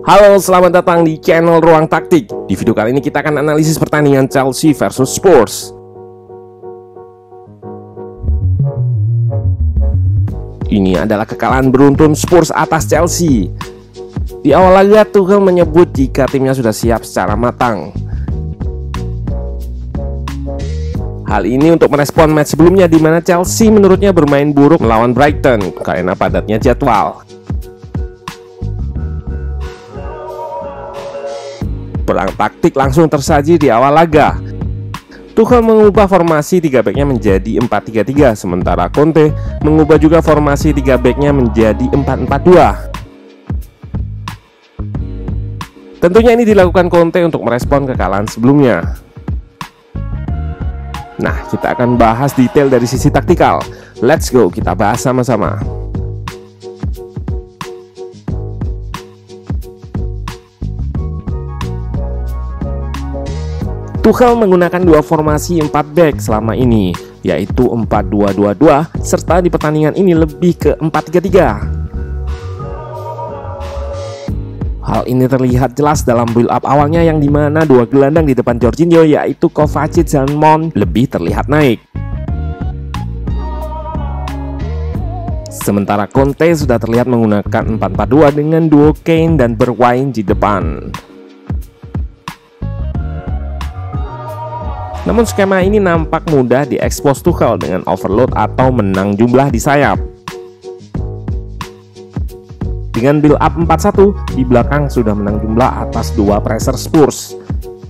Halo, selamat datang di channel Ruang Taktik. Di video kali ini kita akan analisis pertandingan Chelsea versus Spurs. Ini adalah kekalahan beruntun Spurs atas Chelsea. Di awal laga, Tuchel menyebut jika timnya sudah siap secara matang. Hal ini untuk merespon match sebelumnya di mana Chelsea menurutnya bermain buruk melawan Brighton karena padatnya jadwal. Perang taktik langsung tersaji di awal laga. Tuchel mengubah formasi 3 backnya menjadi 4-3-3, sementara Conte mengubah juga formasi 3 backnya menjadi 4-4-2. Tentunya ini dilakukan Conte untuk merespon kekalahan sebelumnya. Nah, kita akan bahas detail dari sisi taktikal. Let's go, kita bahas sama-sama. Tuchel menggunakan dua formasi 4 back selama ini, yaitu 4-2-2-2, serta di pertandingan ini lebih ke 4-3-3. Hal ini terlihat jelas dalam build up awalnya yang dimana dua gelandang di depan Jorginho yaitu Kovacic dan Mount lebih terlihat naik. Sementara Conte sudah terlihat menggunakan 4-4-2 dengan duo Kane dan Bergwijn di depan. Namun skema ini nampak mudah diekspos Tuchel dengan overload atau menang jumlah di sayap. Dengan build up 4-1, di belakang sudah menang jumlah atas 2 pressure Spurs.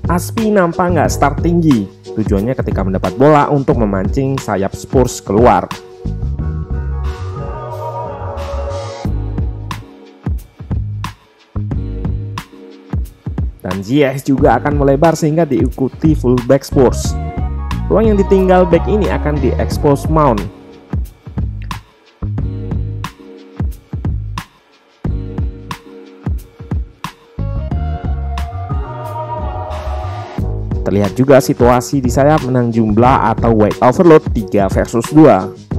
Azpi nampak nggak start tinggi, tujuannya ketika mendapat bola untuk memancing sayap Spurs keluar. Dan Ziyech juga akan melebar sehingga diikuti fullback Spurs. Ruang yang ditinggal back ini akan diekspos Mount. Terlihat juga situasi di sayap menang jumlah atau weight overload 3 versus 2.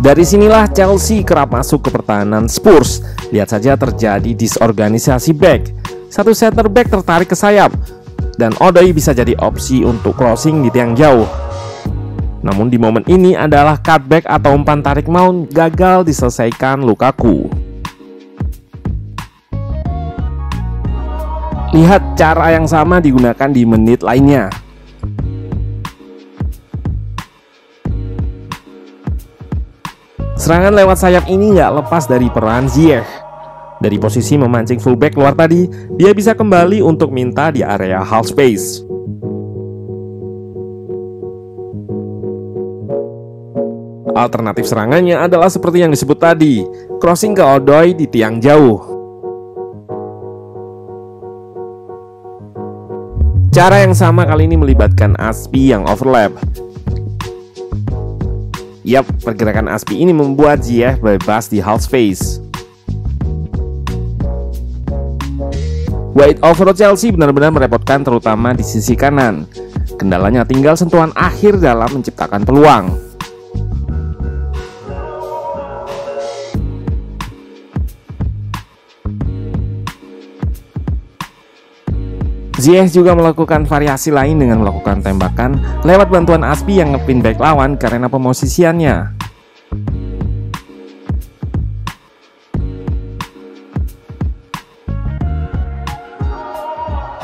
Dari sinilah Chelsea kerap masuk ke pertahanan Spurs. Lihat saja terjadi disorganisasi back. Satu center back tertarik ke sayap, dan Odoi bisa jadi opsi untuk crossing di tiang jauh. Namun di momen ini adalah cutback atau umpan tarik Mount gagal diselesaikan Lukaku. Lihat cara yang sama digunakan di menit lainnya. Serangan lewat sayap ini nggak lepas dari peran Ziyech. Dari posisi memancing fullback keluar tadi, dia bisa kembali untuk minta di area half space. Alternatif serangannya adalah seperti yang disebut tadi, crossing ke Odoi di tiang jauh. Cara yang sama kali ini melibatkan Azpi yang overlap. Yap, pergerakan Azpi ini membuat Ziyech bebas di half space. Wide overload Chelsea benar-benar merepotkan terutama di sisi kanan. Kendalanya tinggal sentuhan akhir dalam menciptakan peluang. Ziyech juga melakukan variasi lain dengan melakukan tembakan lewat bantuan Azpi yang ngepin back lawan karena pemosisiannya.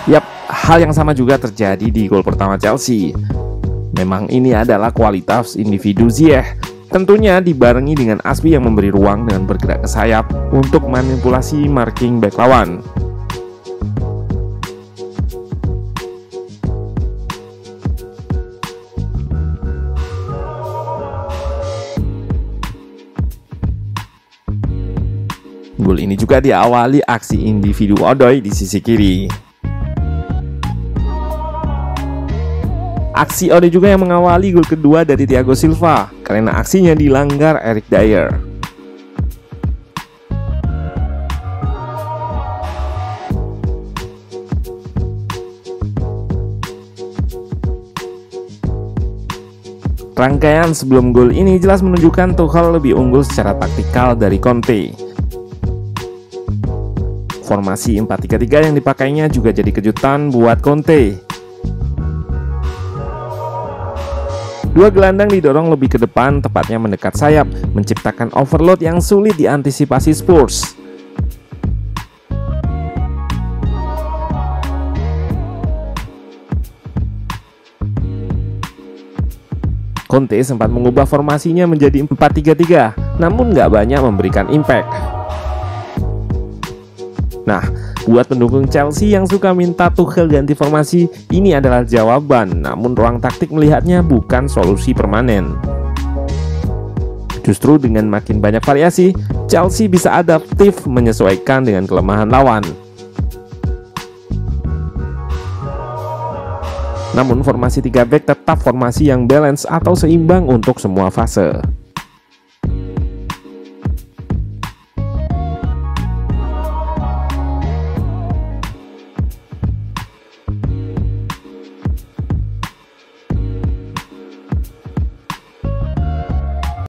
Yap, hal yang sama juga terjadi di gol pertama Chelsea. Memang ini adalah kualitas individu Ziyech, tentunya dibarengi dengan Azpi yang memberi ruang dengan bergerak ke sayap untuk manipulasi marking back lawan. Gol ini juga diawali aksi individu Odoi di sisi kiri. Aksi Odoi juga yang mengawali gol kedua dari Thiago Silva karena aksinya dilanggar Eric Dier. Rangkaian sebelum gol ini jelas menunjukkan Tuchel lebih unggul secara taktikal dari Conte. Formasi 4-3-3 yang dipakainya juga jadi kejutan buat Conte. Dua gelandang didorong lebih ke depan, tepatnya mendekat sayap, menciptakan overload yang sulit diantisipasi Spurs. Conte sempat mengubah formasinya menjadi 4-3-3, namun nggak banyak memberikan impact. Nah, buat pendukung Chelsea yang suka minta Tuchel ganti formasi, ini adalah jawaban, namun ruang taktik melihatnya bukan solusi permanen. Justru dengan makin banyak variasi, Chelsea bisa adaptif menyesuaikan dengan kelemahan lawan. Namun formasi 3 back tetap formasi yang balance atau seimbang untuk semua fase.